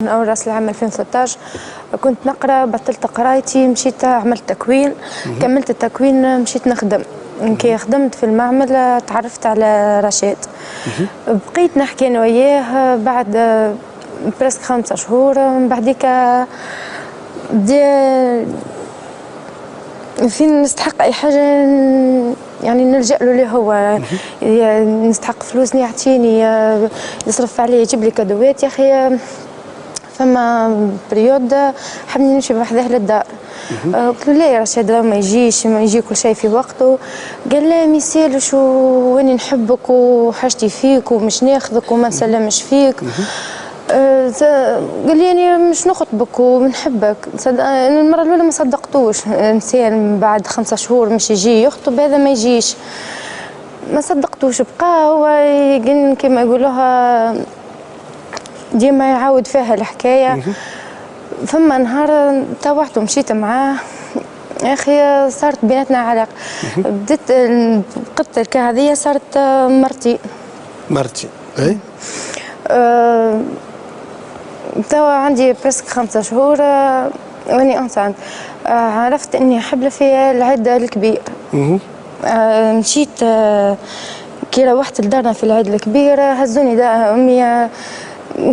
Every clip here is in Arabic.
من أول رأس العام 2013 كنت نقرأ، بطلت قرايتي، مشيت عملت تكوين، كملت التكوين، مشيت نخدم. كي خدمت في المعمل تعرفت على رشاد، بقيت نحكي أنا وياه بعد برسك 5 شهور. من بعديك بدي فين نستحق أي حاجة يعني نلجأ له اللي هو نستحق فلوس يعطيني، يصرف علي، يجيب لي كادوات. يا أخي فما بريود حبني نمشي بوحده للدار، قلت له لا يا رشاد ما يجي كل شيء في وقته. قال لا ميسالش واني نحبك وحاجتي فيك ومش ناخذك وما نسلمش فيك. قال لي أنا مش نخطبك وبنحبك. المرة الأولى ما صدقتوش، إنسان بعد 5 شهور مش يجي يخطب هذا ما يجيش، ما صدقتوش. بقى هو كما يقولوها ديما يعاود فيها الحكاية. فما نهار توحت ومشيت معاه، يا أخي صارت بيناتنا علاقة. بديت قطة الكا هذيا صارت مرتي. أي؟ توا عندي برسك 5 شهور واني انسان. عرفت اني حبلة في العيد الكبير. مشيت كي روحت لدارنا في العيد الكبير هزوني دا امي،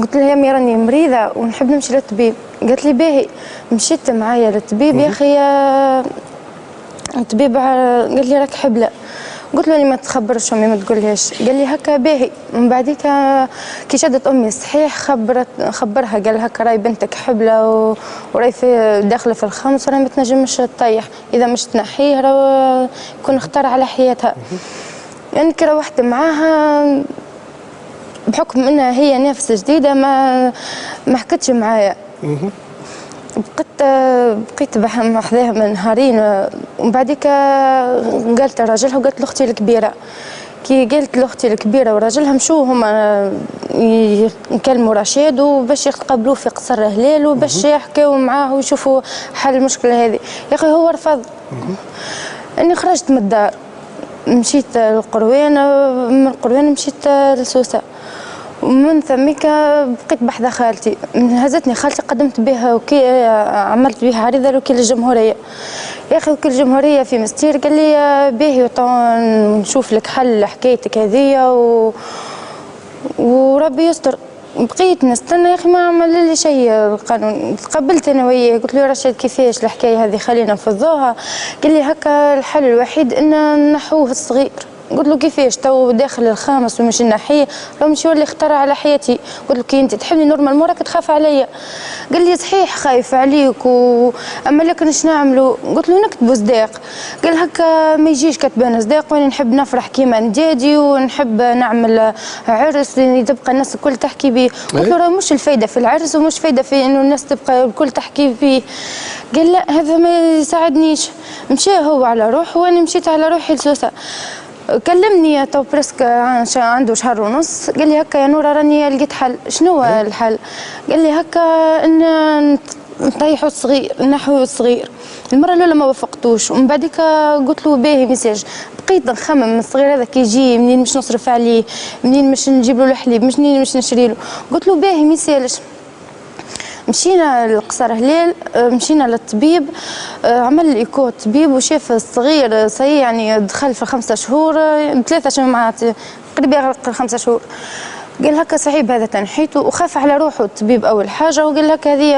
قلت لها يا امي راني مريضه ونحب نمشي للطبيب. قالت لي باهي. مشيت معايا للطبيب. يا اخي الطبيب قال لي راك حبلة. قلت له ما تخبرش امي ما تقولهاش. قال لي هكا باهي. من بعديك كي شدت امي الصحيح خبرها قال هكا راي بنتك حبلة وراي في داخله في الخمس وراي ما تنجمش تطيح، اذا مش تنحيه يكون اختار على حياتها. يعني كي روحت معاها بحكم انها هي نفس جديده ما حكتش معايا. بقيت محذاها من نهارين. ومن بعديك قالت لراجلها وقالت لاختي الكبيره. كي قالت لاختي الكبيره وراجلها مشوا هما يكلموا رشاد وباش يتقابلوه في قصر هلال وباش يحكيوا معاه ويشوفوا حل المشكله هذه. يا اخي هو رفض. اني خرجت من الدار مشيت للقروان، من القروان مشيت لسوسه، ومن ثميك بقيت بحذا خالتي. هزتني خالتي قدمت بها عملت بها عريضه لوكيل الجمهوريه. يا اخي وكيل الجمهوريه في مستير قال لي باهي نشوف لك حل لحكايتك هذيا وربي يستر. بقيت نستنى يا اخي ما عمل لي شيء القانون. تقبلت انا وياه قلت له رشاد كيفاش الحكايه هذه خلينا نفضوها. قال لي هكا الحل الوحيد ان نحوه الصغير. قلت له كيفاش تو داخل الخامس ومش نحيه راه مش يولي اختار على حياتي. قلت له كي انت تحبني نورمال راك تخاف عليا. قال لي صحيح خايف عليك اما لكن اش نعملوا. قلت له نكتبوا صداق. قال هكا ما يجيش كتبان صداق وانا نحب نفرح كيما ندادي ونحب نعمل عرس تبقى الناس الكل تحكي بيه. قلت له راه مش الفايده في العرس ومش فايده في انه الناس تبقى الكل تحكي فيه. قال لا هذا ما يساعدنيش. مشى هو على روحه وانا مشيت على روحي لسوسه. كلمني تو برسك عنده شهر ونص. قال لي هكا يا نوره راني لقيت حل. شنو الحل؟ قال لي هكا ان نطيحوا الصغير نحوه الصغير. المره الاولى ما وافقتوش ومن بعديك قلت له باهي ميساج. بقيت نخمم الصغير هذا كي يجي منين مش نصرف عليه، منين مش نجيب له الحليب، منين مش نشري له. قلت له باهي ميسالش. مشينا لقصر هلال، مشينا للطبيب، عمل الايكو الطبيب وشاف الصغير صحيح يعني دخل في 5 شهور 3 شهور قريب 5 شهور. قال هكا صعيب هذا تنحيته وخاف على روحه الطبيب اول حاجه. وقال لك هذه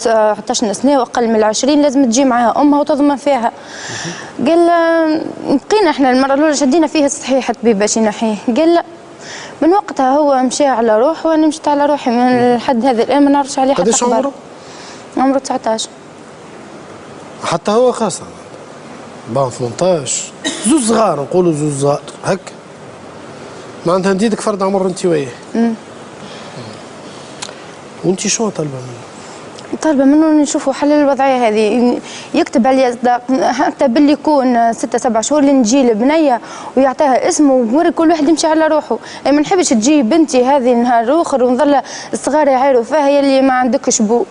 11 سنه واقل من 20 لازم تجي معها امها وتضمن فيها. قال بقينا احنا المره الاولى شدينا فيه الصحيح الطبيب باش ينحيه. قال لا. من وقتها هو مشى على روحه وانا مشيت على روحي. من لحد هذا الان ما نعرفش عليه حتى قداش عمره؟ عمره 19. حتى هو خاصة بان 18 زوز صغار نقولوا زوز صغار هكا. معناتها نديدك فرد عمر انت وياه. وانت شو طالبه منه؟ طالبه منه نشوفوا حل الوضعيه هذه، يكتب عليا حتى باللي يكون 6 7 شهور لنجي لبنيه ويعطيها اسمه ومر كل واحد يمشي على روحه. ما نحبش تجي بنتي هذه نهار اخر ونظل الصغار يعايروا فيها هي اللي ما عندكش بو.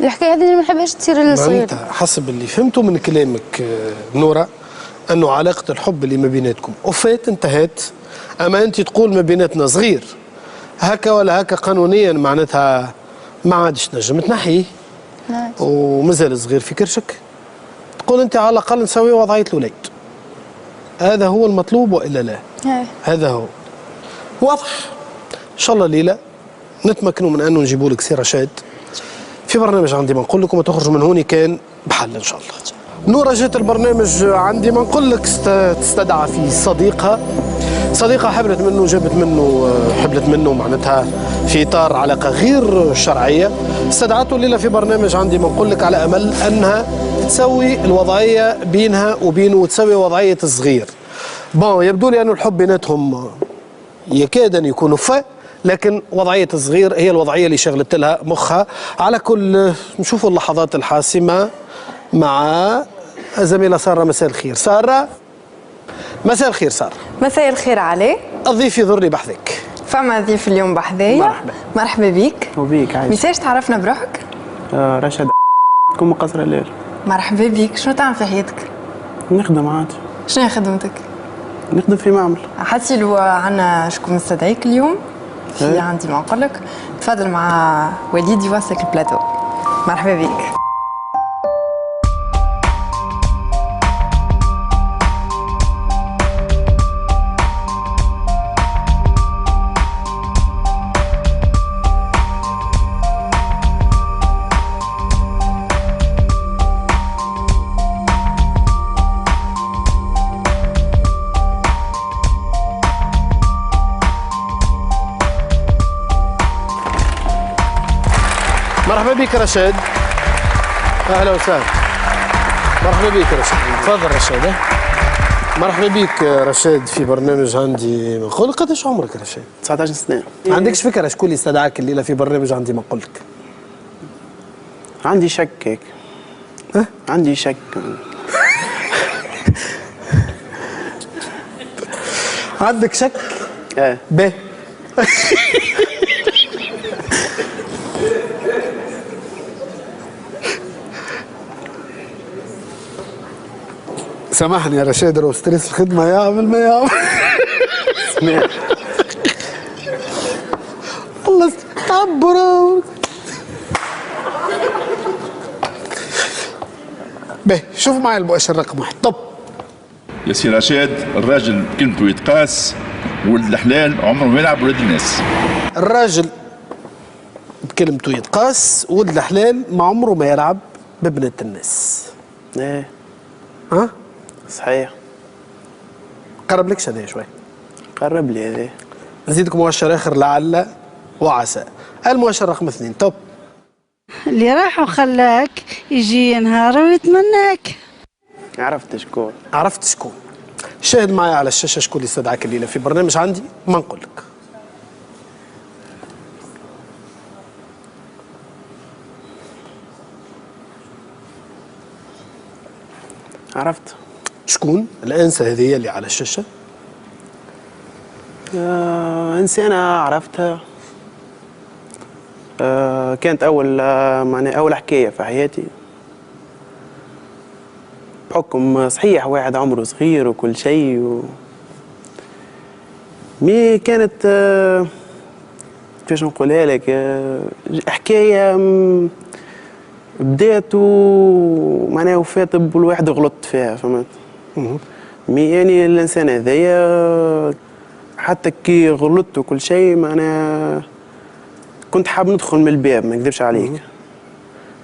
الحكايه هذه ما نحبهاش تصير للصغير. معناتها حسب اللي فهمته من كلامك نوره انه علاقه الحب اللي ما بيناتكم وفات انتهت، اما انت تقول ما بيناتنا صغير هكا ولا هكا قانونيا معناتها ما عادش نجم تنحيه نعم. ومازال صغير في كرشك، تقول انت على الاقل نسوي وضعيه الوليد. هذا هو المطلوب والا لا؟ هذا هو واضح. ان شاء الله ليله نتمكنوا من انه نجيبوا لك سي رشاد في برنامج عندي ما نقول لكم، وتخرجوا من هوني كان بحل ان شاء الله. نورة جات البرنامج عندي ما نقول لك تستدعى فيه صديقة حبلت منه، جابت منه حبلت منه معناتها في اطار علاقة غير شرعية، استدعته الليلة في برنامج عندي ما نقول لك على امل انها تسوي الوضعية بينها وبينه وتسوي وضعية الصغير. بون يبدو لي انه الحب بيناتهم يكاد ان يكونوا لكن وضعية الصغير هي الوضعية اللي شغلت لها مخها. على كل نشوفوا اللحظات الحاسمة مع الزميلة سارة. مساء الخير سارة. مساء الخير سارة. مساء الخير علي. الضيف يضرني بحذك. فما ضيف اليوم بحذايا. مرحبا. مرحبا بيك. وبيك عايش. ميساج تعرفنا بروحك؟ رشاد تكون من قصر الليل. مرحبا بيك. شنو تعمل في حياتك؟ نخدم عادي. شنو خدمتك؟ نخدم في معمل. حسي لو عنا شكون مستدعيك اليوم في عندي ما نقول لك. تفضل مع وليد يوصلك البلاتو. مرحبا بيك. مرحبا بك رشاد. اهلا وسهلا. مرحبا بك رشاد. تفضل رشاد. مرحبا بك رشاد في برنامج عندي ما نقول. قداش عمرك رشاد؟ 19 سنة. ما عندكش فكرة شكون اللي استدعاك الليلة في برنامج عندي ما نقول لك؟ عندي شك هيك. عندي شك. عندك شك؟ ايه. باهي. سامحني يا رشاد، لو ستريس الخدمة يعمل ما يعمل. والله تعبر. باهي شوف معي المؤشر رقم 1. طب يا سي رشاد، الراجل كلمته يتقاس، ولد الحلال عمره ما يلعب ولاد الناس. الراجل بكلمته يتقاس، ولد الحلال ما عمره ما يلعب ببنات الناس. ايه. ها؟ صحيح. قرب لكش هذا شوي. قرب لي هذا. نزيدك مؤشر اخر لعل وعسى. المؤشر رقم 2. طب اللي راح وخلاك يجي نهار ويتمناك. عرفت شكون. عرفت شكون. شاهد معي على الشاشه شكون اللي استدعاك الليله في برنامج عندي ما نقول لك. عرفت شكون الانسه هذه اللي على الشاشه؟ انسانة عرفتها. كانت اول حكاية في حياتي، بحكم صحيح واحد عمره صغير وكل شيء مي كانت كيفاش نقولها لك، حكاية بدات معناها وفات بالواحد غلط فيها، فهمت؟ مي يعني الانسان هذايا حتى كي غلطت وكل شيء معناها كنت حاب ندخل من الباب، ما نكذبش عليك.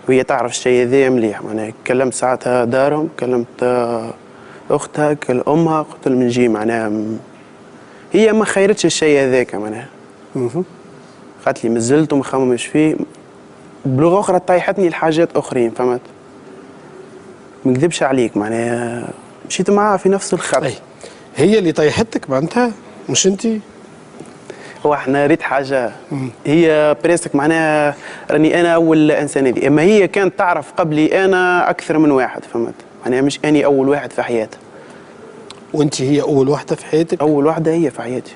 وهي تعرف الشيء هذايا مليح، معناها كلمت ساعتها دارهم، كلمت اختها، امها، قلت لهم نجي معناها. هي ما خيرتش الشيء هذاك معناها. قالت لي مازلت وما خممش فيه. بلغه اخرى طيحتني لحاجات اخرين، فهمت؟ ما نكذبش عليك معناها مشيت معاها في نفس الخط. أي. هي اللي طيحتك معناتها مش انت؟ هو احنا ريت حاجه. هي بريسك معناها راني انا اول انسان هذه، اما هي كانت تعرف قبلي انا اكثر من واحد، فهمت؟ معناها مش اني اول واحد في حياتها. وانت هي اول واحده في حياتك؟ اول واحده هي في حياتي.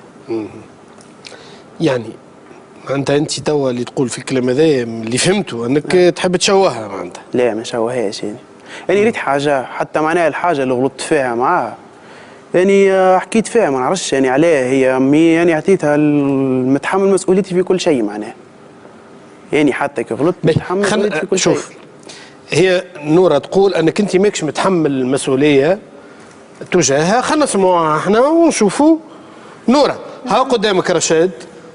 يعني معناتها انت توا اللي تقول في الكلام هذايا اللي فهمته انك تحب تشوهها معناتها. لا ما نشوههاش يعني ريت حاجه، حتى معناها الحاجه اللي غلطت فيها معاها يعني حكيت فيها ما نعرفش يعني عليها، هي يعني عطيتها متحمل مسؤوليتي في كل شيء معناها. يعني حتى كي غلطت نتحمل في كل شيء. شوف، هي نورة تقول انك انت ماكش متحمل المسؤوليه تجاهها. خلينا نسمعوها احنا ونشوفوا. نورة، ها قدامك رشاد،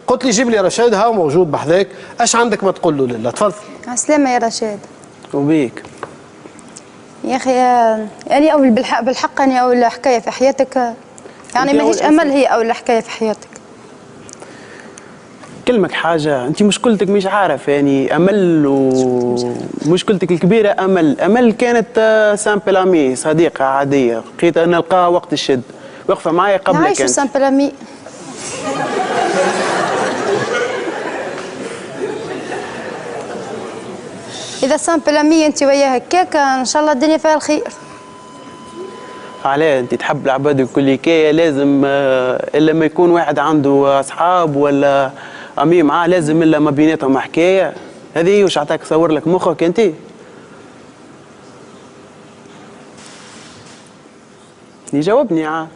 قلت لي جيب لي رشاد، ها موجود بحذاك، اش عندك ما تقول له؟ لا تفضل. عسلامة يا رشاد. وبيك يا اخي يعني اول بالحق يعني اول حكايه في حياتك، يعني ماهيش امل، هي اول حكايه في حياتك. كلمك حاجه، انت مشكلتك مش عارف يعني امل، ومشكلتك الكبيره امل كانت سامبل امي، صديقه عاديه لقيت نلقاها وقت الشد واقفه معايا قبلك. عايش سامبل امي. إذا سامبل أمي أنت وياها هكاك إن شاء الله الدنيا فيها الخير. علاه أنت تحب العباد الكل كاية لازم إلا ما يكون واحد عنده أصحاب ولا أمي معاه لازم إلا ما بيناتهم حكاية؟ هذه وش عطاك تصور لك مخك أنت؟ يجاوبني عاد.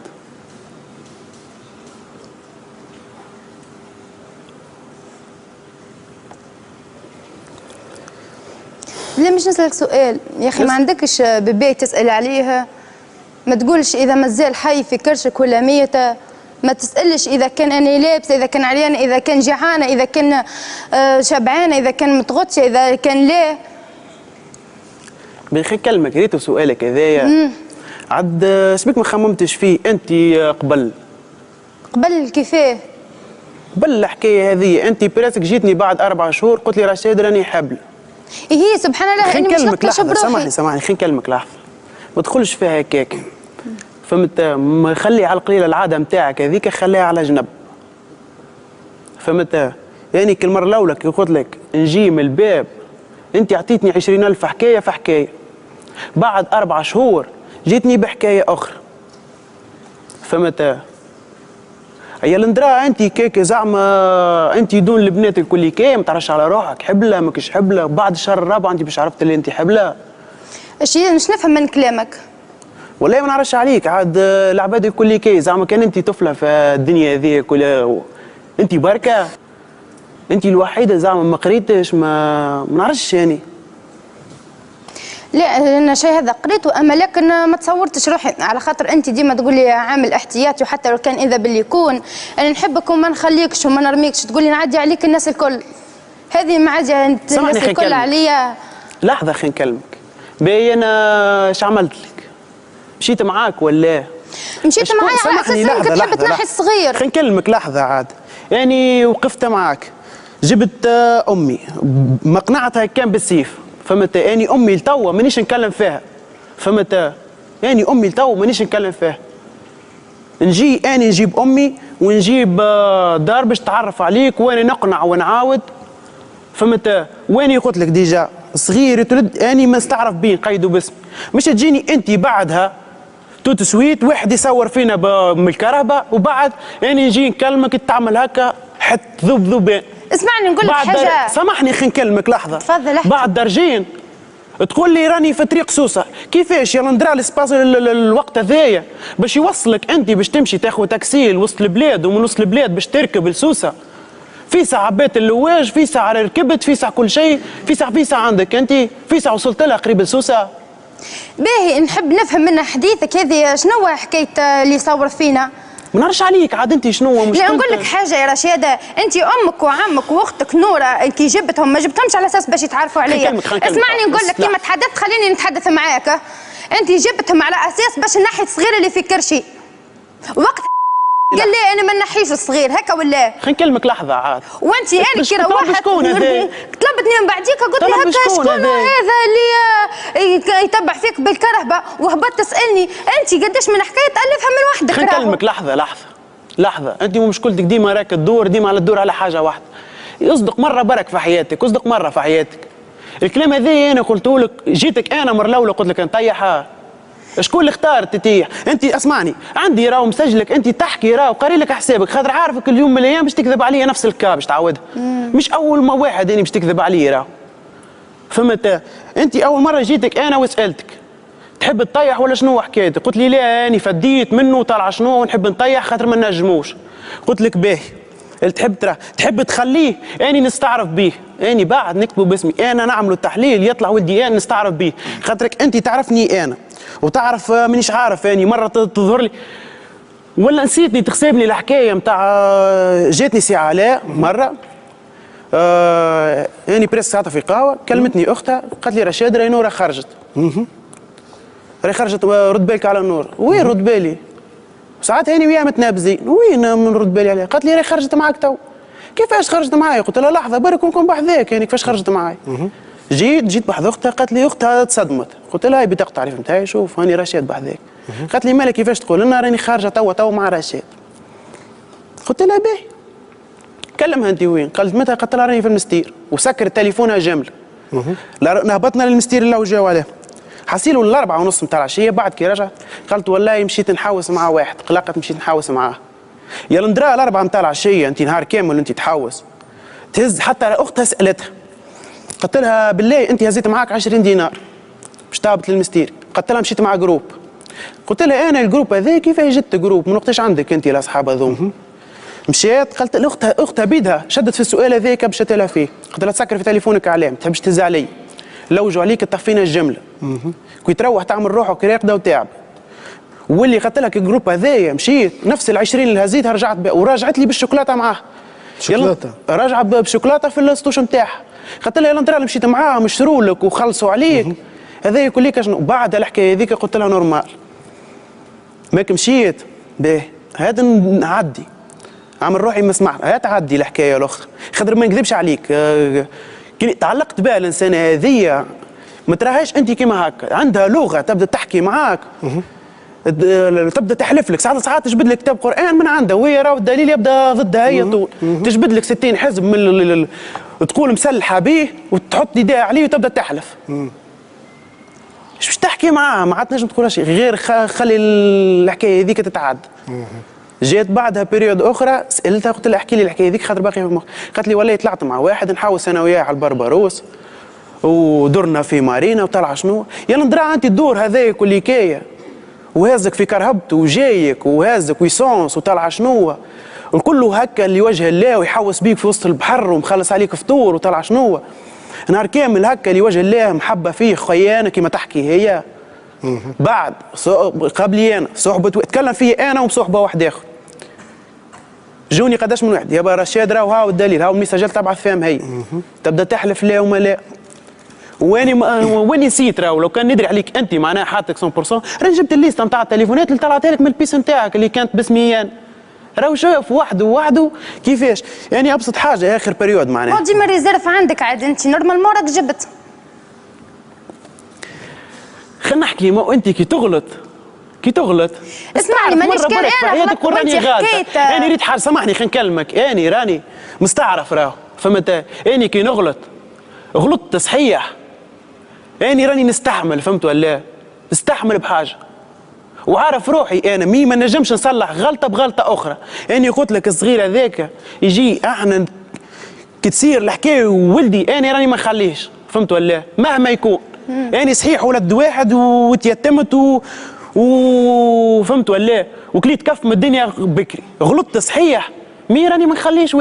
لا مش نسألك سؤال يا أخي، ما عندكش بيبي تسأل عليه؟ ما تقولش إذا مازال حي في كرشك ولا ميتة؟ ما تسألش إذا كان أنا لابسة، إذا كان عريانة، إذا كان جعانة، إذا كان شبعانة، إذا كان متغطية، إذا كان لا؟ بنخي كلمك ريتو سؤالك هذايا عاد سبيك ما خممتش فيه أنت قبل كيفاه؟ قبل الحكاية هذه أنت براسك جيتني بعد 4 شهور قلت لي رشاد راني حبل. هي سبحان الله اني مش نقطش بروحي. سامحني خلينا نكلمك لحظه، ما تدخلش فيها هكاك، فهمت؟ ما خلي على القليله العاده نتاعك هذيك خليها على جنب، فهمت؟ يعني كل مره الاولى كي قلت لك نجي من الباب انت عطيتني 20,000 حكايه في حكايه، بعد 4 شهور جيتني بحكايه اخرى، فهمت؟ يا الندرا انت كيك زعما انت دون البنات الكل كي ما تعرفش على روحك، حبله ماكش حبله، بعد الشهر الرابع انت باش عرفت اللي انت حبله. اش مش نفهم من كلامك. والله ما نعرفش عليك عاد العباد الكل كي زعما كان انت طفله في الدنيا هذه كلها، انت بركه انت الوحيده زعما ما قريتش ما نعرفش يعني. لا انا شيء هذا قريته، اما لكن ما تصورتش روحي، على خاطر انت ديما تقول لي عامل احتياطي، وحتى لو كان اذا باللي يكون انا نحبك وما نخليكش وما نرميكش، تقول لي نعدي عليك الناس الكل، هذه معدي الناس الكل عليا. لحظه خلينا نكلمك. باهي انا اش عملت لك؟ مشيت معاك ولا؟ مشيت معايا على اساس انك تحب تنحي الصغير. خلينا نكلمك لحظه عاد، يعني وقفت معاك جبت امي مقنعتها كان بالسيف، فهمت؟ يعني امي لتوا مانيش نكلم فيها، فهمت؟ يعني امي لتوا مانيش نكلم فيها، نجي اني نجيب امي ونجيب دار باش تعرف عليك، وانا نقنع ونعاود، فهمت؟ واني قلت لك ديجا صغير تولد اني ما نستعرف بيه نقيدو باسمي، مش تجيني انت بعدها توت سويت واحد يصور فينا بالكهرباء وبعد يعني نجي نكلمك تعمل هكا حت ذوبان. اسمعني نقول لك حاجه، سامحني خلينا نكلمك لحظه. تفضل احكي. بعد درجين تقول لي راني في طريق سوسه، كيفاش يلا ندرا الاسباس الوقت هذايا باش يوصلك انت باش تمشي تاخذ تاكسي لوسط البلاد ومن وسط البلاد باش تركب لسوسه، في ساعة بيت اللواج، في ساعة ركبت، في ساعة كل شيء، في ساعة عندك انت، في ساعة وصلت لها قريب لسوسه. باهي نحب نفهم من حديثك هذه شنو حكايه اللي صور فينا؟ ما نعرفش عليك عاد انت شنو مشكلتك؟ لا نقول لك حاجه يا رشاده، انت امك وعمك واختك نوره كي جبتهم ما جبتهمش على اساس باش يتعرفوا عليا. اسمعني نقول لك كيما تحدثت خليني نتحدث معاك. انت جبتهم على اساس باش نحي الصغير اللي في كرشي، وقت قال لي انا ما نحيش الصغير هكا ولا؟ خلينا نكلمك لحظه عاد. وانت انا كي روحت طلبتني من بعديك قلت لي هكا شكون هذا اللي يتبع فيك بالكرهبه، وهبطت تسالني انت قداش من حكايه تالفها من وحدك. خلينا نكلمك لحظه، انت مشكلتك ديما راك تدور ديما على الدور على حاجه واحده. اصدق مره برك في حياتك، اصدق مره في حياتك. الكلام هذا انا قلته لك، جيتك انا مره الاولى قلت لك نطيحها. شكون اللي اختار تتيح؟ انت اسمعني، عندي راهو مسجلك انت تحكي راهو قاري لك حسابك، خاطر عارفك اليوم من الايام باش تكذب عليا نفس الكا باش تعودها. مش اول ما واحد يعني باش تكذب عليا راهو. فهمت؟ انت اول مره جيتك انا وسالتك تحب تطيح ولا شنو حكايتك؟ قلت لي لا اني فديت منه وطالع شنو ونحب نطيح خاطر ما نجموش. قلت لك باهي اللي تحب تخليه اني نستعرف به، اني بعد نكتبه باسمي، انا نعملوا التحليل يطلع ولدي انا نستعرف به، خاطرك انت تعرفني انا وتعرف مانيش عارف اني مره تظهر لي ولا نسيتني تحسب لي الحكايه نتاع جاتني سي علاء مره اني بريس ساعتها في قهوه كلمتني اختها قالت لي رشاد راهي نوره خرجت. راهي خرجت رد بالك على النور، وين رد بالي؟ ساعات هاني وياها متنابزين، وين من رد بالي عليها؟ قالت لي راهي خرجت معاك تو. كيفاش خرجت معايا؟ قلت لها لحظه برك نكون بحذاك يعني كيفاش خرجت معايا؟ جيت بحذ اختها، قالت لي اختها تصدمت، قلت لها هاي بطاقه التعريف نتاعي شوف هاني رشاد بحذاك. قالت لي مالك كيفاش تقول؟ انا راني خارجه توا مع رشاد. قلت لها باهي كلمها انت وين؟ قالت متى؟ قلت لها راني في المستير وسكرت تليفونها جمله. نهبطنا للمستير اللي جاو عليه. حصيلوا الأربعة ونص نتاع العشية بعد كي رجعت قالت والله مشيت نحاوس مع واحد، قلقت مشيت نحاوس معاه. يا ندرا الأربعة نتاع العشية أنت نهار كامل أنت تحوس. تهز حتى أختها سألتها. قلت لها بالله أنت هزيت معاك 20 دينار باش تهبط للمستير، قلت لها مشيت مع جروب. قلت لها أنا الجروب هذا كيفاش جبت جروب؟ من وقتاش عندك أنت الأصحاب هذوما؟ مشيت قالت اختها بيدها شدت في السؤال هذاك مشات لها فيه، قلت لها تسكر في تليفونك عليه ما تحبش تهز علي. لوجوا عليك تطفينا الجمله. كي تروح تعمل روحك راقده وتعب. واللي قلت لك الجروب هذايا مشيت نفس ال20 اللي هزيتها رجعت ورجعت لي بالشوكولاته معاه. شوكولاته؟ راجعه بشوكولاته في السطوش نتاعها. قلت لها يلا نترى مشيت معاهم مشروا لك وخلصوا عليك. هذايا كليك شنو؟ بعد الحكايه هذيك قلت لها نورمال. ماك مشيت باهي هذا نعدي. عامل روحي ما سمعت، هات تعدي الحكايه الاخرى، خاطر ما نكذبش عليك. تعلقت بها الانسانه هذيا ما تراهاش انت كيما هكا، عندها لغه تبدا تحكي معاك تبدا تحلف لك ساعات تجبد لك كتاب قران من عندها وهي راهو الدليل يبدا ضدها هي طول، تجبد لك 60 حزب من تقول مسلحه به وتحط يديها عليه وتبدا تحلف. ايش باش تحكي معاها؟ ما عاد تنجم تقول شيء غير خلي الحكايه هذيك تتعدى. جات بعدها بيريود اخرى سالتها قلت لها احكي لي الحكايه هذيك خاطر باقي في مخي. قالت لي والله طلعت مع واحد نحاوس انا وياه على البربروس ودرنا في مارينا وطلع شنو يلا ندرا انت الدور هذاك كل كايه وهازك في كرهبته وجايك وهازك ويسونس وطلع شنو الكل هكا اللي وجه الله ويحوس بيك في وسط البحر ومخلص عليك فطور وطلع شنو نهار كامل هكا اللي وجه الله محبه فيه خيانه كما تحكي هي. بعد قبلي انا صحبه تكلم فيا انا وبصحبه واحد اخر جوني قداش من واحد يابا رشاد راهو هاو الدليل هاو المساجات تبعث فيهم هي تبدا تحلف لا وما لا وين نسيت راهو لو كان ندري عليك انت معناها حاطك 100% راني جبت الليسته نتاع التليفونات اللي طلعتها لك من البيس نتاعك اللي كانت باسمي انا راهو شوف وحده كيفاش يعني ابسط حاجه اخر بريود معناها ديما ريزيرف عندك عاد انت نورمالمون راك جبت. خلينا نحكي ما انت كي تغلط اسمعني مانيش كان انا تقول راني غلط انا ريت حاجه سامحني خلينا نكلمك اني راني مستعرف راهو فهمت اني كي غلطت صحيح اني راني نستحمل فهمت ولا نستحمل بحاجه وعارف روحي انا ما نجمش نصلح غلطه بغلطه اخرى اني قلت لك الصغير هذاك يجي احنا كي تصير الحكايه وولدي انا راني ما نخليهش فهمت ولا مهما يكون يعني صحيح ولد واحد وتيتمت وفهمت ولا وكليت كف من الدنيا بكري غلطت صحيح راني ما نخليش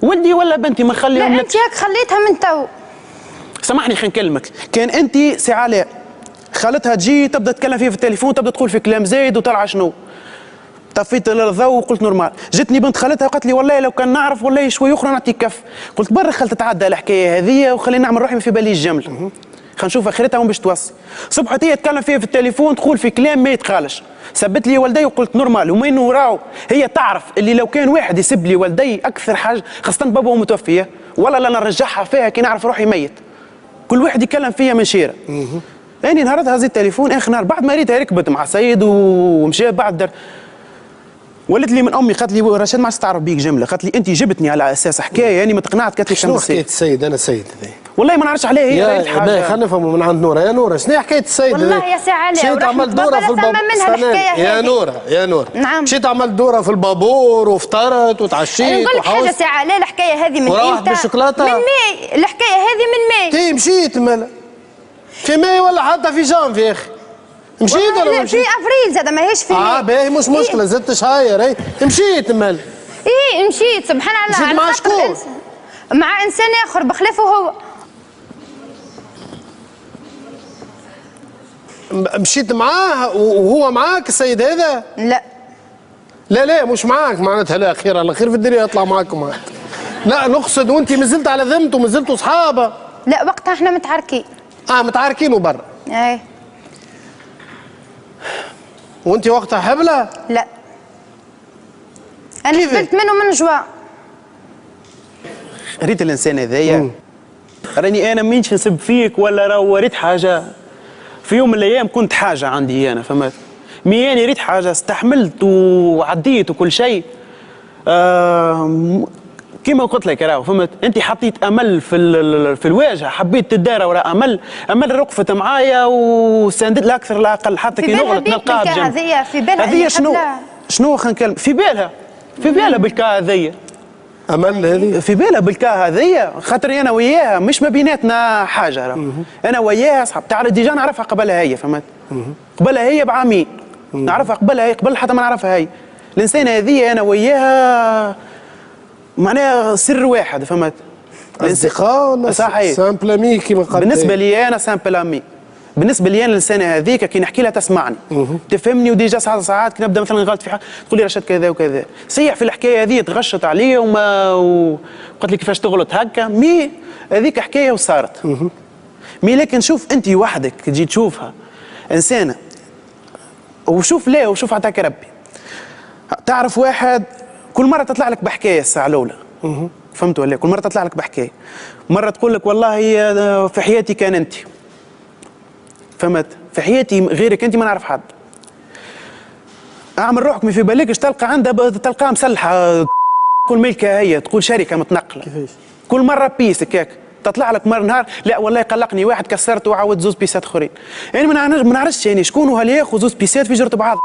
ولدي ولا بنتي ما نخليهم لا انت هاك خليتها من تو. سامحني خلينا نكلمك كان انت سي علاء خالتها تجي تبدا تتكلم فيها في التليفون تبدا تقول في كلام زايد وطلع شنو طفيت الضوء وقلت نورمال جتني بنت خالتها وقالت لي والله لو كان نعرف والله شوي اخرى نعطيك كف قلت برا خل تتعدى الحكايه هذه وخلينا نعمل روحي ما في بالي الجمل خلينا نشوف اخرتها وين باش توصل صبحت هي تكلم فيها في التليفون تقول في كلام ما يتقالش سبت لي والدي وقلت نورمال ومين وراو هي تعرف اللي لو كان واحد يسب لي والدي اكثر حاجه خاصه بابا متوفيه ولا لا نرجعها فيها كي نعرف روحي ميت كل واحد يتكلم فيا من شيره اني نهارتها هزيت التليفون اخر نهار بعد ما ريتها ركبت مع سيد ومشى بعد ولت لي من امي قالت لي رشاد ما تعرف بيك جمله قالت لي انت جبتني على اساس حكايه يعني ما تقنعت قالت لي شنو حكايه السيد انا سيد هذا والله ما نعرفش عليه هي راهي حاجه خلينا نفهموا من عند نوره يا نوره شنو حكايه السيد والله يا سي علاء مشيت عملت دوره في البابور يا نوره نعم مشيت عملت دوره في البابور وفطرت وتعشيت نقول لك حاجه سي علاء الحكايه هذه من امتى؟ بالشوكولاته من ماي الحكايه هذه من ماي مشيت مالا في ماي ولا حتى في جانفي يا اخي مشيت ولا ما مشيت؟ في افريل زاد ماهيش في باهي مش مشكله زدت شهاير مشيت مالا مشيت سبحان الله. مشيت مع شكون؟ مع انسان اخر بخلافه هو. مشيت معاه وهو معاك السيد هذا؟ لا لا مش معاك معناتها. لا خير على خير في الدنيا يطلع معاكم عاد. لا نقصد وانت مازلت على ذمته ومازلتوا صحابه؟ لا وقتها احنا متعاركين. متعاركين وبرا؟ اي. وانت وقتها حبله؟ لا انا قبلت منه من جوا. ريت الانسان هذايا راني انا مانيش نسب فيك ولا راهو ريت حاجه. في يوم من الايام كنت حاجه عندي انا فهمت. مي ريت حاجه استحملت وعديت وكل شيء. كما قلت لك راهو فهمت. انت حطيت امل في الواجهه، حبيت تدارى وراء امل رقفت معايا وساندت لها اكثر لا اقل حتى كي نغلط نلقاها بجنب. هذه في بالها هذه شنو خلينا نتكلم في بالها بالكا هذيا. امل هذه في بالها بالكا هذيا خاطر انا وياها مش ما بيناتنا حاجه راه. انا وياها اصحاب تعرف ديجا نعرفها قبلها هي فهمت. قبلها هي بعامين نعرفها قبلها هي قبل حتى ما نعرفها هي. الانسانه هذه انا وياها معناها سر واحد فهمت. اصدقاء ولا صحيح سامبل امي كيما قال. بالنسبه لي انا سامبل امي. بالنسبه لي انا الانسانه هذيك كي نحكي لها تسمعني تفهمني. وديجا ساعات كي نبدا مثلا نغلط في حاجه تقول لي رشاد كذا وكذا. صيح في الحكايه هذه تغشت عليا وقالت لي كيفاش تغلط هكا. مي هذيك حكايه وصارت. مي لكن شوف انت وحدك تجي تشوفها انسانه وشوف عطاك ربي. تعرف واحد كل مره تطلع لك بحكايه الساعه الاولى فهمت ولا؟ كل مره تطلع لك بحكايه. مره تقول لك والله في حياتي كان انت فهمت. في حياتي غيرك انت ما نعرف حد. اعمل روحك ما في بالكش تلقى عندها تلقاها مسلحه تقول ملكها هي تقول شركه متنقله. كيفاش؟ كل مره بيسك هيك تطلع لك مره نهار لا والله قلقني واحد كسرته وعاود زوز بيسات اخرين. يعني ما نعرفش يعني شكون هو اللي ياخذ زوز بيسات في جرة بعض.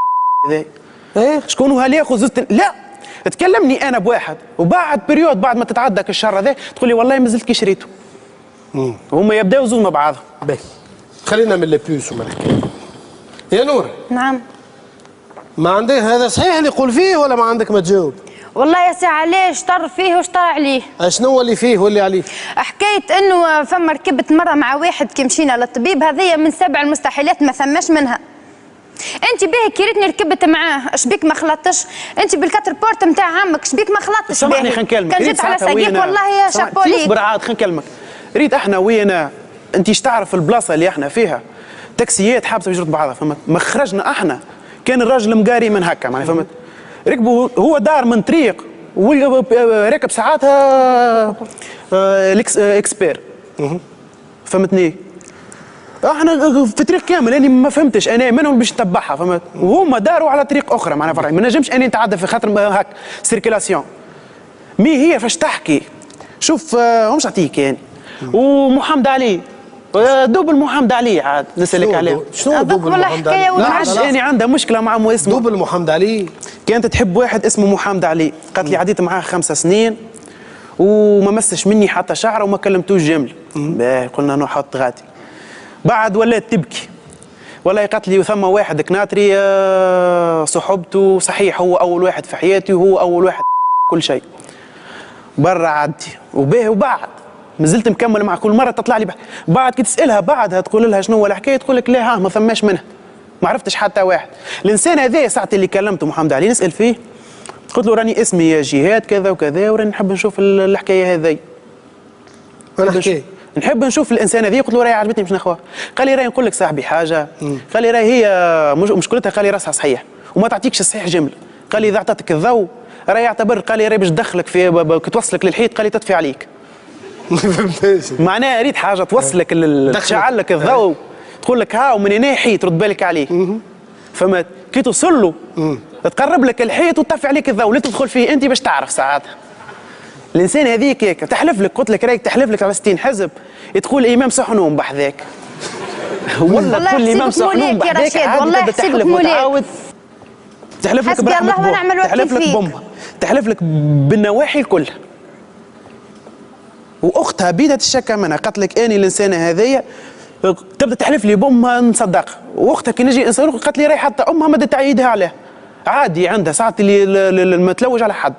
شكون هو اللي ياخذ زوز لا تكلمني انا بواحد وبعد بريود بعد ما تتعدى الشهر هذا تقول لي والله ما زلت كي شريته. هما يبداو زوز مع بعضهم. خلينا من البيوس ومن الحكايه. يا نور. نعم. ما عندك هذا صحيح اللي يقول فيه ولا ما عندك ما تجاوب؟ والله يا ساعة عليه شطر فيه وشطر عليه. شنو اللي فيه واللي عليه؟ حكاية انه فما ركبت مرة مع واحد كي مشينا للطبيب هذه من 7 المستحيلات ما ثماش منها. انت باهي كي ريتني ركبت معاه اش بيك ما خلطتش؟ انت بالكاتر بورت نتاع عمك اش بيك ما خلطتش؟ سامحني خلينا نكلمك. كان جيت على ساقيك والله يا شابو ليك. اصبر عاد خلينا نكلمك. ريت احنا ويانا انت ايش تعرف البلاصه اللي احنا فيها تاكسيات حابسه بجرة بعضها فهمت. ما خرجنا احنا كان الراجل مقاري من هكا معناها فهمت. ركبوا هو دار من طريق وركب ساعاتها اكسبير فهمتني. احنا في طريق كامل اني ما فهمتش انا منهم باش نتبعها فهمت. وهم داروا على طريق اخرى معناها فرعي ما نجمش اني نتعدى في خاطر هاك سيركيلاسيون. مي هي فاش تحكي شوف مش نعطيك يعني ومحمد علي دوبل محمد علي عاد نسالك عليه. شنو دوبل محمد علي؟ لا عادش اني عندها مشكله مع اسمه دوبل محمد علي. كانت تحب واحد اسمه محمد علي. قالت لي عديت معاه 5 سنين وما مسش مني حتى شعره وما كلمتوش جمله. قلنا نحط غادي. بعد ولات تبكي والله قالت لي ثم واحد كناتري صحبته صحيح هو اول واحد في حياتي وهو اول واحد كل شيء برا عدي وباه. وبعد مازلت مكمل مع كل مره تطلع لي بعد كي تسالها بعدها تقول لها شنو هو الحكايه تقول لك لا ما ثماش منها ما عرفتش حتى واحد. الانسان هذا ساعه اللي كلمته محمد علي نسال فيه قلت له راني اسمي جهاد كذا وكذا وراني نحب نشوف الحكايه هذه. نحب نشوف الانسان هذه. قلت له راهي عجبتني باش ناخذها. قال لي راهي نقول لك صاحبي حاجه. قال لي راهي هي مشكلتها قال لي راسها صحيح وما تعطيكش الصحيح جمله. قال لي اذا اعطتك الضوء راهي يعتبر قال لي راهي باش تدخلك في توصلك للحيط قال لي تطفي عليك. ما فهمتش معناها اريد حاجه توصلك تشعل لك الضوء تقول لك ها ومن هنا حيط رد بالك عليه فهمت. كي توصل له تقرب لك الحيط وتطفي عليك الضوء لا تدخل فيه انت باش تعرف ساعتها. الانسان هذيك هيك تحلف لك قلت لك رايك تحلف لك على 60 حزب تقول امام صحنون بحذاك ولا تقول امام صحنون بحذاك عاد تبدا تحلف وتعاود تحلف لك برحمة تحلف لك بامها تحلف لك بالنواحي كلها. واختها بيدت الشكه منها قالت لك اني الانسانه هذيا تبدا تحلف لي بامها نصدقها. واختها كي نجي نسالوها قالت لي راهي حتى امها ما تعيدها عليها عادي عندها ساعات اللي ما تلوج على حد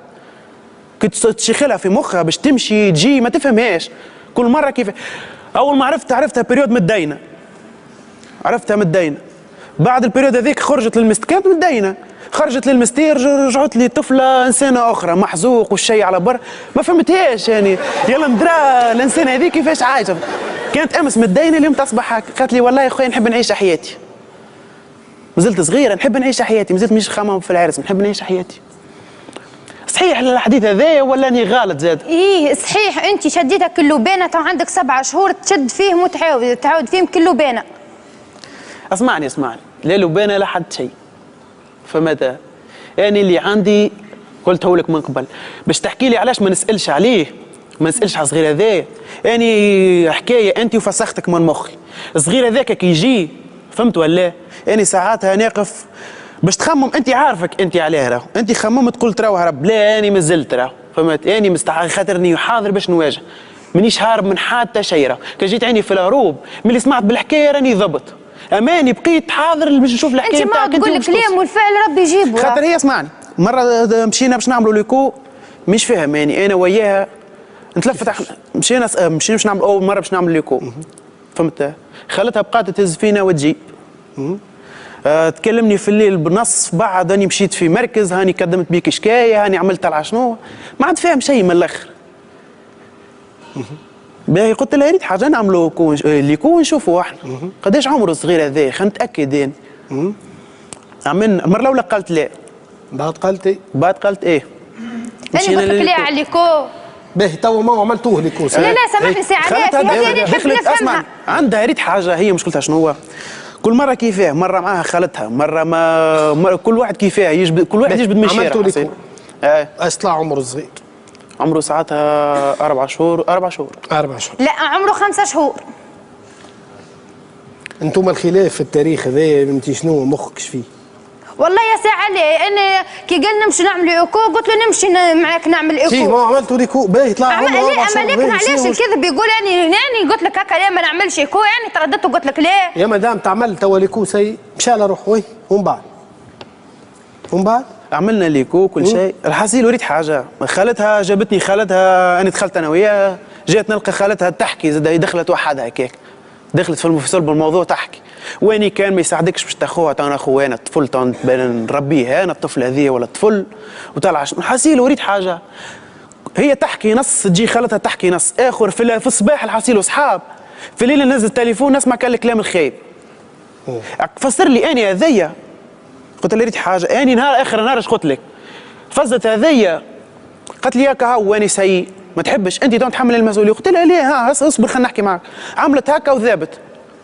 كنت تشيخلها في مخها باش تمشي تجي ما تفهمهاش كل مره كيف. اول ما عرفتها بريود متدينه، عرفتها متدينه. بعد البريود هذيك خرجت كانت متدينه، خرجت للمستير رجعت لي طفله انسانه اخرى محزوق والشيء على بر ما فهمتهاش يعني. يلا ندرا الانسانه هذيك كيفاش عايشه. كانت امس متدينه اليوم تصبح قالت لي والله يا خويا نحب نعيش حياتي. مازلت صغيره نحب نعيش حياتي، مازلت مش خمام في العرس نحب نعيش حياتي. صحيح الحديث هذايا ولا اني غلط زاد؟ ايه صحيح، انت شديتها كلوبانه تو عندك 7 شهور تشد فيه متعاود تعاود فيهم كلوبانه. اسمعني لا لبانه لا حد شيء. فمتى يعني اللي عندي قلته لك من قبل باش تحكي لي علاش ما نسالش عليه، ما نسالش على الصغير هذايا. يعني حكايه انت وفسختك من مخي. الصغير هذاك كي يجي فهمت ولا؟ يعني ساعاتها ناقف باش تخمم انت عارفك انت عليه راهو، انت خممت قلت راهو هرب، لا اني مازلت راهو فهمت؟ اني مستحق خاطرني حاضر باش نواجه، مانيش هارب من حتى شيء راهو. كي جيت عيني في الهروب ملي سمعت بالحكايه راني ضبط، اماني بقيت حاضر باش نشوف الحكايه بتاعك. انت ما تقول الكلام والفعل ربي يجيبه. خاطر هي اسمعني مره مشينا باش نعملوا ليكو مش فاهم يعني انا وياها نتلفت مشينا باش نعمل اول مره باش نعمل ليكو فهمت؟ خلتها بقات تهز فينا وتجيب تكلمني في الليل بنص بعد هاني مشيت في مركز هاني قدمت بيك شكايه هاني عملت على شنو ما عاد فاهم شيء من الاخر. باهي قلت لها ريت حاجه نعملوا ليكو نشوفوا احنا قداش عمره الصغير هذا خلينا نتاكد يعني. عملنا المره الاولى قالت لا، بعد قالت ايه انا قلت لك لا على الليكو. باهي توا ما عملتوه ليكو. لا سامحني ساعه في هذه نحب نفهمها. عندها ريت حاجه هي مشكلتها شنو هو؟ كل مره كيفاه، مره معاها خالتها، مره ما كل واحد كيفاه يجبد، كل واحد يجبد من الشارع. عملتوا ليكو اش طلع عمره الصغير؟ عمره ساعتها 4 شهور. 4 شهور لا عمره 5 شهور. انتم الخلاف في التاريخ هذا انت شنو مخك فيه؟ والله يا ساعة ليه انا كي قال نمشي نعمل ايكو قلت له نمشي معاك نعمل ايكو. شي ما عملتوا ليكو باهي طلع عمره 4 شهور. لكن علاش الكذب يقول يعني قلت لك هكا لا ما نعملش ايكو يعني ترددت وقلت لك لا. يا مدام تعمل توا ليكو سي مشى على روح وي ومن بعد عملنا ليكو كل شيء. الحصيل وريت حاجه خالتها جابتني خالتها انا دخلت انا وياها جات نلقى خالتها تحكي زاد هي دخلت وحدها هكاك دخلت في صلب الموضوع تحكي واني كان ما يساعدكش باش تاخوها انا اخويا انا الطفل نربيه انا الطفل هذه ولا الطفل وطلع الحصيل وريت حاجه هي تحكي نص تجي خالتها تحكي نص اخر في الصباح الحصيل واصحاب في الليل نزل التليفون نسمع كان الكلام الخايب. فسر لي اني هذيا قلت لها ريت حاجه اني نهار اخر نهار اش قلت لك فزت هذيا قالت لي ياك هاو واني سيء ما تحبش انت تحمل المسؤوليه قلت لها ليه ها اصبر خلينا نحكي معك عملت هكا وذابت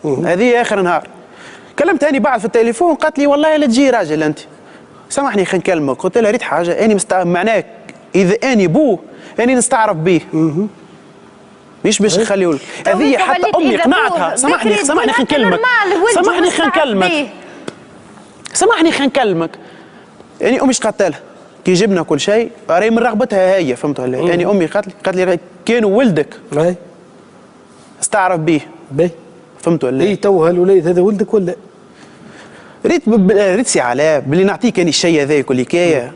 هذه اخر نهار. كلمت اني بعد في التليفون قالت لي والله لا تجي راجل انت سامحني خلينا نكلمك قلت لها ريت حاجه اني معناك اذا اني بوه اني نستعرف بيه مش باش نخليه لك هذه حتى امي قنعتها سامحني خلينا نكلمك سامحني خلينا نكلمك يعني امي اش قالت لها كي جبنا كل شيء راهي من رغبتها هي فهمت ولا يعني امي قالت لي كان ولدك استعرف بيه فهمت ولا اي تو هالوليد هذا ولدك ولا ريت سي علاء بلي نعطيك اني الشيء هذاك والحكايه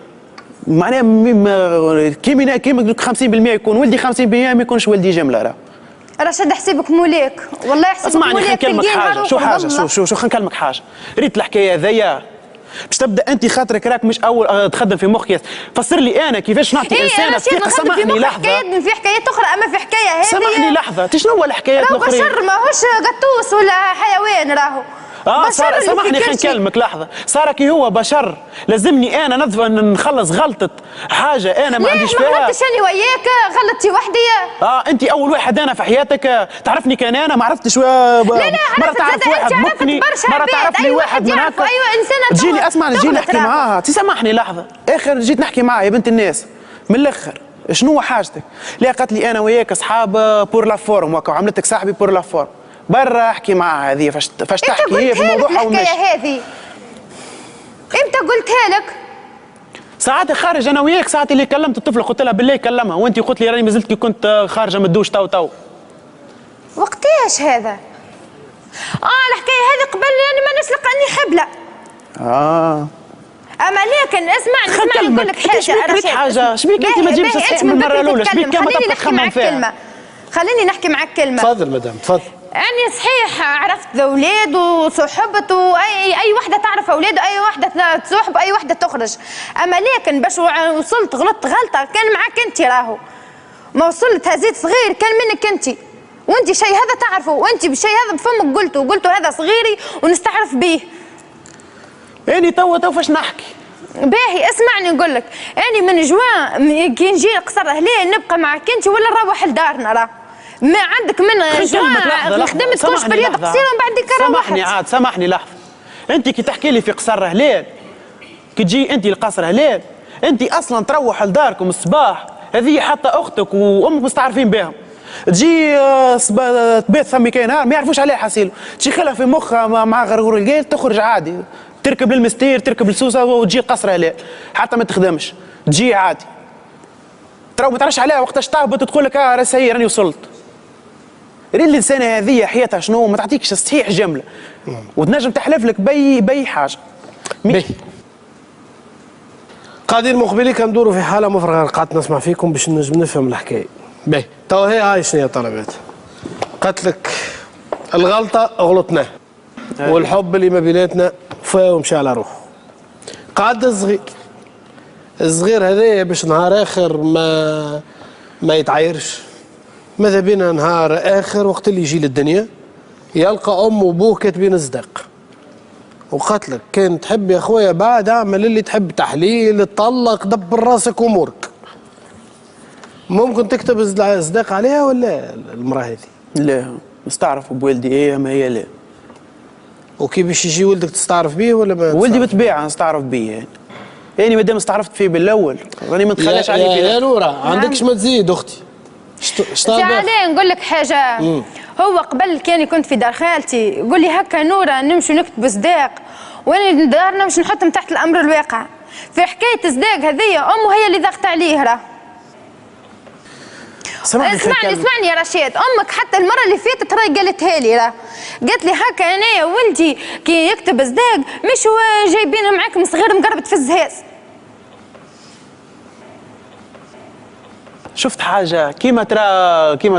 معناها كيما 50% يكون ولدي 50% ما يكونش ولدي جمله راه رشد حسابك مولاك والله يحسبك مولاك. اسمعني نكلمك حاجه شو نكلمك حاجه ريت الحكايه هذيا باش تبدا انت خاطرك راك مش اول تخدم في مخك فسر لي انا كيفاش نعطي انسانه ثقه. سامحني لحظه في حكايات اخرى اما في حكايه هذه سامحني لحظه شنو هو الحكايات الاخرى راهو بشر ماهوش قطوس ولا حيوان راهو سامحني خلينا نكلمك لحظه صار كي هو بشر لازمني انا نخلص غلطه حاجه انا ما عنديش فيها. ما غلطتش انا وياك غلطتي وحدي. انت اول واحد انا في حياتك تعرفني كان انا ما عرفتش مره تعرف واحد مكني مره تعرف لي واحد من هكا ايوه انسانه تجيني اسمع نجي نحكي معاها تسامحني لحظه اخر جيت نحكي معاها يا بنت الناس من الاخر شنو حاجتك؟ لا قالت لي انا وياك اصحاب بور لا فورم وكا عملتك صاحبي بور لا فورم برا احكي معها هذه فاش تحكي هي في موضوعها ومش الحكايه هذه امتى قلتها لك؟ ساعات خارج انا وياك ساعات اللي كلمت الطفله قلت لها بالله كلمها وانت قلت لي راني مازلت كي كنت خارجه من الدوش تو وقتاش هذا؟ الحكايه هذه قبل يعني ما نسلق اني حبله اما لكن اسمعني نقول لك حاجه شبيك انت ما تجيبش صحيح من المره الاولى شبيك كما تبقى تخمم فيها. خليني نحكي معك كلمه. تفضل مدام تفضل. يعني صحيح عرفت اولاد وصحبت واي وحده تعرف اولاد واي وحده تصاحب اي وحده تخرج، اما لكن باش وصلت غلطت غلطه كان معك انت راهو، ما وصلت هزيت صغير كان منك انت، وانت شيء هذا تعرفه، وانت بالشيء هذا بفمك قلته هذا صغيري ونستعرف به. يعني تو فاش نحكي باهي اسمعني نقول لك، اني من جوان كي نجي قصر هلال نبقى معك انت ولا نروح لدارنا راه ما عندك من جوان خدمت كلش بريد قصيره ومن بعد ديك روحت. سامحني لحظه، انت كي تحكي لي في قصر هلال كي تجي انت لقصر هلال انت اصلا تروح لداركم الصباح، هذه حتى اختك وامك مستعرفين بهم، تجي تبيت ثمي كاين نهار ما يعرفوش عليها حاسيلو، تشيخلها في مخها مع غرغور القيل تخرج عادي، تركب للمستير تركب للسوسه وتجي قصر هلال حتى ما تخدمش، تجي عادي ترى ما تعرفش عليها وقتاش تهبط وتقول لك راس هي راني وصلت. ريت الانسانه هذه حياتها شنو ما تعطيكش صحيح جمله وتنجم تحلف لك بي حاجه. قاعدين مقبلين كندوروا في حاله مفرغه، قعدت نسمع فيكم باش نجم نفهم الحكايه. باهي توا هاي شنو هي طلبات؟ قالت لك الغلطه غلطناه والحب اللي ما بيناتنا فا ومشى على روحه. قعد الصغير هذايا باش نهار اخر ما يتعايرش، ماذا بينا نهار اخر وقت اللي يجي للدنيا يلقى امه وابوه كاتبين صداق. وقالت لك كان تحب يا خويا بعد اعمل اللي تحب، تحليل تطلق دبر راسك امورك. ممكن تكتب صداق عليها ولا المراه هذه؟ لا نستعرف بوالدي ايه ما هي لا. وكي باش يجي ولدك تستعرف بيه ولا ما؟ ولدي بالطبيعه نستعرف بيه يعني مادام استعرفت فيه بالاول راني ما نتخلاش عليه فيه. يا نوره عندكش ما تزيد اختي. تعالي نقول لك حاجه. هو قبل كان كنت في دار خالتي يقول لي هكا نوره نمشوا نكتبوا صداق وانا دارنا باش نحطهم تحت الامر الواقع. في حكايه صداق هذيا امه هي اللي ضغط عليه راه. اسمعني يا رشيد، امك حتى المره اللي فاتت راهي قالتها لي راه، قالت لي هكا انا يا ولدي كي يكتب صداق مش هو جايبينه معاكم صغير مقربت في الزهاز. شفت حاجه كيما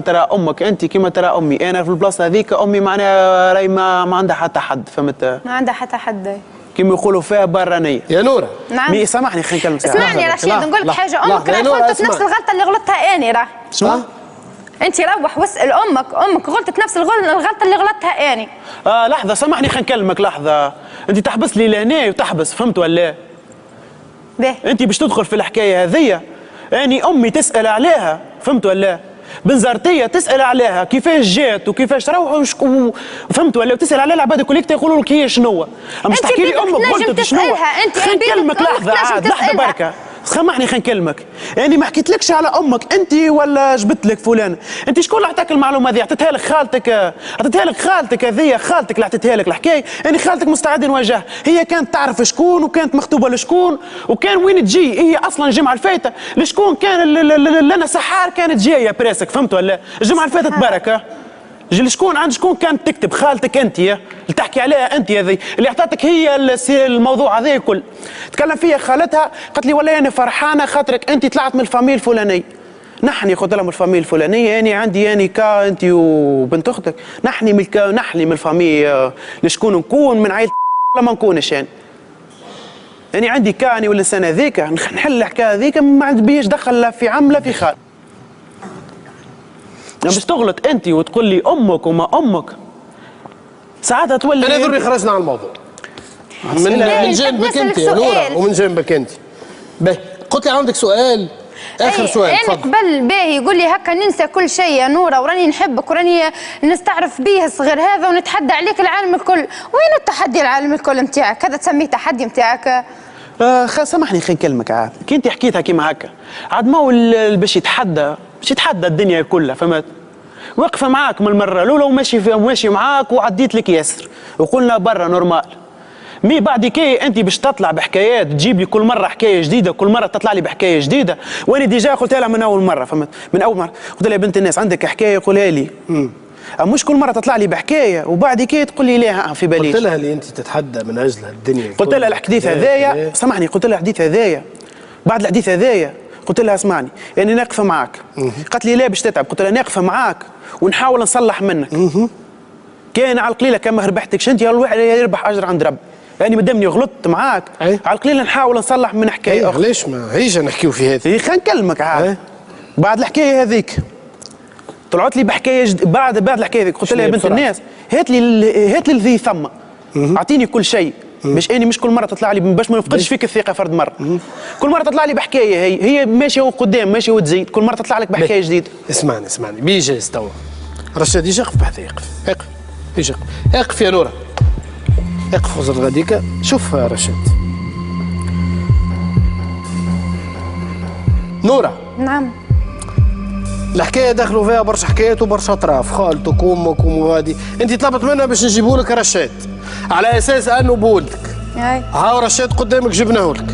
ترى امك انت كيما ترى امي انا في البلاصه هذيك امي معناها راهي ما عندها حتى حد فهمت؟ ما عندها حتى حد كيما يقولوا فيها برانيه. يا نوره نعم سامحني خلينا نكلمك ساعه. اسمعني يا رشيد نقول لك حاجه، امك راه غلطت نفس الغلطه اللي غلطتها اني راه. شنو؟ انت روح واسال امك غلطت نفس الغلطه اللي غلطتها اني. لحظه سامحني خلينا نكلمك لحظه، انت تحبس لي لهنا وتحبس فهمت ولا؟ باهي انت باش تدخل في الحكايه هذيا يعني امي تسال عليها فهمت ولا؟ بنزرتيه تسال عليها كيفاش جات وكيفاش روحوا فهمت ولا؟ وتسال على العباد كلك يقولوا لك هي شنو؟ مش تحكي لي امك غلطت شنو؟ خلينا نكلمك لحظه بركه سامحني خلينا نكلمك، يعني ما حكيتلكش على امك انت ولا جبت لك فلان، انت شكون اللي عطاك المعلومه هذه؟ عطيتها لك خالتك هذه خالتك اللي عطيتها لك الحكايه، يعني خالتك مستعده نواجهها، هي كانت تعرف شكون وكانت مخطوبه لشكون وكان وين تجي، هي اصلا الجمعه الفايته لشكون كان لنا سحار كانت جايه براسك فهمت ولا؟ الجمعه الفاتت بركه شكون عند شكون كانت تكتب؟ خالتك انت اللي تحكي عليها انت هذه اللي عطاتك هي الموضوع هذا الكل. تكلم فيها خالتها قالت لي والله انا فرحانه خاطرك انت طلعت من الفاميل الفلانيه. نحني قلت لها من الفاميل الفلانيه يعني عندي يعني كا انت وبنت اختك نحني من الفاميل لشكون نكون من عائله ولا ما نكونش يعني عندي كاني ولا السنه ذيك نحل الحكايه ذيك ما عندي بيش دخل لا في عم لا في خال. لما باش تغلط انت وتقول لي امك وما امك ساعتها تولي انا ذري خرجنا على الموضوع من جانبك انت يا نوره ومن جانبك انت. باهي قلت لي عندك سؤال اخر سؤال تفضل. قبل باهي يقول لي هكا ننسى كل شيء يا نوره وراني نحبك وراني نستعرف بيه الصغير هذا ونتحدى عليك العالم الكل. وين التحدي العالم الكل نتاعك؟ هذا تسميه تحدي نتاعك؟ سامحني خلينا نكلمك عاد كي انت حكيتها كيما هكا عاد ما هو باش يتحدى الدنيا كلها فهمت؟ وقف معاك من المره الاولى وماشي معاك وعديت لك ياسر وقلنا برا نورمال. مي بعد كي انت باش تطلع بحكايات تجيب لي كل مره حكايه جديده كل مره تطلع لي بحكايه جديده وانا ديجا قلت لها من اول مره فهمت؟ من اول مره قلت لها يا بنت الناس عندك حكايه قولها لي مش كل مره تطلع لي بحكايه وبعد كي تقول لي لا في باليش. قلت لها اللي انت تتحدى من اجلها الدنيا، قلت لها الحديث هذايا سامحني، قلت لها الحديث هذايا بعد الحديث هذايا قلت لها اسمعني يعني ناقفه معاك. قالت لي لا باش تتعب، قلت لها ناقفه معاك ونحاول نصلح منك. كان على القليله كان ما ربحتكش انت الواحد يربح اجر عند ربي، يعني مادامني غلطت معاك على القليله نحاول نصلح من حكايه اخرى. علاش ما هيش نحكيو في هذه؟ خلينا نكلمك عاد. بعد الحكايه هذيك طلعت لي بحكايه بعد الحكايه هذيك قلت لها يا بنت الناس هات لي الذي ثم اعطيني كل شيء باش اني مش كل مره تطلع لي باش ما نفقدش فيك الثقه فرد مره. كل مره تطلع لي بحكايه هي ماشيه وقدام ماشيه وتزيد، كل مره تطلع لك بحكايه جديده. اسمعني بيجاز توا رشاد يجي يقف بحذا يقف يجي يقف يا نوره يقف غزر غاديكا. شوف رشاد نوره. نعم. الحكايه دخلوا فيها برشا حكايات وبرشا اطراف، خالتك وامك وهذه، انت طلبت منها باش نجيبوا لك رشاد على اساس انه بولدك. هاو رشاد قدامك جبناه لك.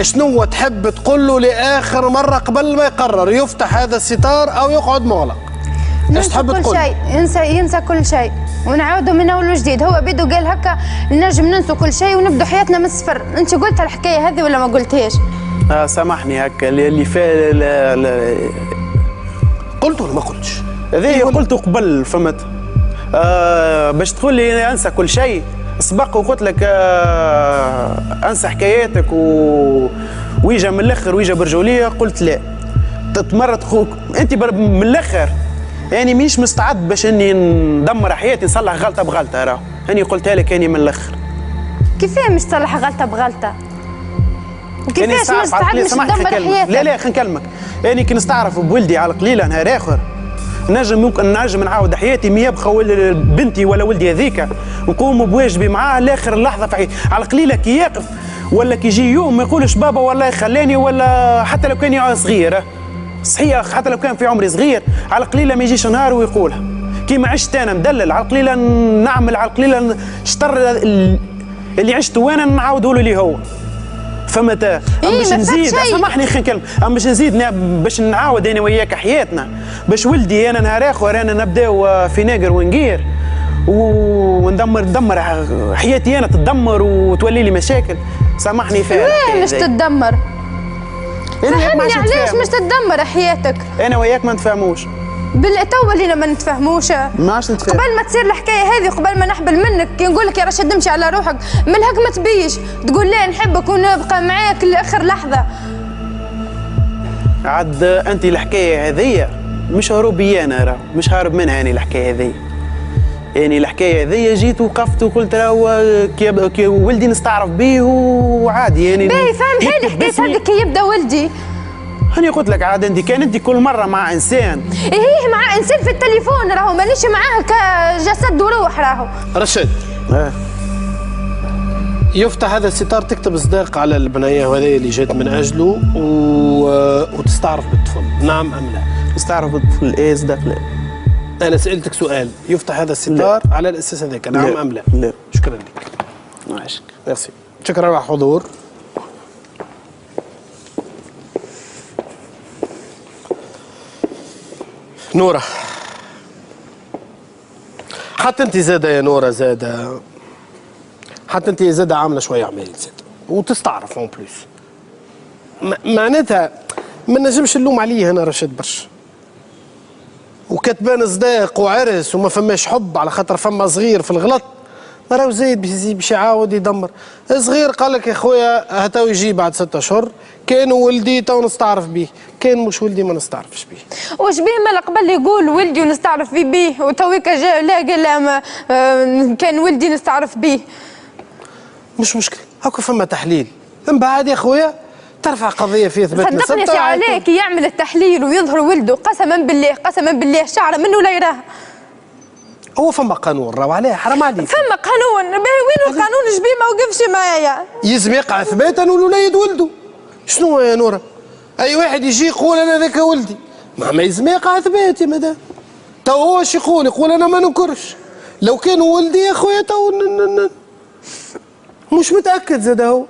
شنو تحب تقول له لاخر مره قبل ما يقرر يفتح هذا الستار او يقعد مغلق؟ ايش تحب تقول؟ كل شيء ينسى كل شيء ونعاودوا من اول وجديد. هو بيدو قال هكا نجم ننسوا كل شيء ونبدو حياتنا من الصفر. انت قلت الحكايه هذه ولا ما قلتهاش؟ سامحني هكا اللي قلت ولا ما قلتش؟ هذه قلت قبل فهمت. باش تقول لي انسى كل شيء سبق وقلت لك انسى حكاياتك ويجا من الاخر ويجا برجوليه. قلت لا تتمرد خوك انت من الاخر يعني مانيش مستعد باش اني ندمر حياتي نصلح غلطه بغلطه. راه هاني قلتها لك اني من الاخر. كيفاه مش تصلح غلطه بغلطه؟ وكيفاش مستعد مش تدمر حياتك؟ لا خلينا نكلمك يعني كي نستعرف بولدي على قليله نهار اخر ممكن نجم نعاود حياتي ما يبقى بنتي ولا ولدي هذيك نقوم بواجبي معاه لاخر لحظه في حياتي. على قليله كي يقف ولا كي يجي يوم ما يقولش بابا والله خلاني، ولا حتى لو كان صغير صحيح حتى لو كان في عمري صغير على قليله ما يجيش نهار ويقولها. كيما عشت انا مدلل على قليله نعمل على قليله الشطر اللي عشته وانا نعاوده له ليه هو. فهمت؟ باش نزيد سامحني خلينا نكلم باش نزيد باش نعاود انا وياك حياتنا باش ولدي انا نهار اخر انا نبداو في ناقر ونقير وندمر حياتي انا تتدمر وتولي لي مشاكل. سامحني فيها وين مش تتدمر؟ فهمني علاش مش تتدمر حياتك؟ انا وياك ما نتفاهموش. تو ولينا ما نتفاهموش. ما عادش نتفاهم. قبل ما تصير الحكايه هذه قبل ما نحبل منك كي نقول لك يا رشاد امشي على روحك من هك ما تبيش تقول لا نحبك ونبقى معاك لاخر لحظه. عاد انت الحكايه هذيا مش هروبيه انا راه مش هارب منها يعني الحكايه هذيا. يعني الحكايه هذيا جيت وقفت وقلت راهو كي ولدي نستعرف به وعادي يعني باهي فهمتني حكايه هذيك كي يبدا ولدي. هاني قلت لك عاد انت كان انت كل مره مع انسان ايه مع انسان في التليفون راهو مانيش معاه كجسد وروح راهو. رشاد يفتح هذا الستار تكتب صداق على البنيه وهذه اللي جات من اجله وتستعرف بالطفل نعم ام لا؟ تستعرف بالطفل ايه صداق لا. انا سالتك سؤال يفتح هذا الستار على الاساس هذاك نعم ام لا؟ لا. شكرا لك. ماشي ميرسي. شكرا على الحضور. نورة حتى انت زاده يا نورة زاده حتى انت زاده عامله شويه عمايل زاده وتستعرف اون بلوس معناتها ما نجمش نلوم عليه انا رشاد برشا وكتبان صداق وعرس وما فماش حب على خاطر فما صغير في الغلط راهو زايد باش يعاود يدمر. صغير قال لك يا خويا هاتو يجي بعد 6 أشهر كان ولدي تو نستعرف به كان مش ولدي ما نستعرفش به. واش بيه مالا قبل يقول ولدي ونستعرف بيه وتويكا جا لا قال كان ولدي نستعرف به. مش مشكل هاكا فما تحليل من بعد يا خويا ترفع قضيه في اثبات نسبته. صدقني عليك يعمل التحليل ويظهر ولده قسما بالله شعره منه لا يراه. هو فما قانون راهو عليه حرام عليك. فما قانون وين القانون جبيه ما وقفش معايا. يلزم يقع اثباتا والوليد ولده. شنو يا نوره؟ اي واحد يجي يقول انا ذاك ولدي ما يلزم يقع اثبات يا مدام. تو هو ايش يقول انا ما ننكرش لو كان ولدي يا خويا تو مش متاكد زاد هو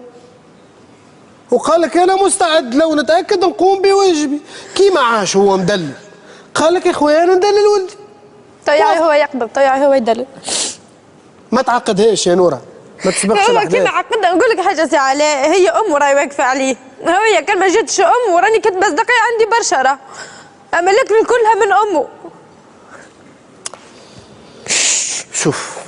وقال لك انا مستعد لو نتاكد نقوم بواجبي كي معاش هو مدلل. قال لك يا خويا انا ندلل ولدي طيعي هو يقبل، طيعي هو يدلل. ما تعقدهاش يا نوره، ما تسبقش الاحداث. كي نعقدها نقول لك حاجه سي علاء، هي امه راهي واقفه عليه، هي كان ما جاتش امه وراني كاتبه صدقي عندي برشا راه، اما لكن كلها من امه. شوف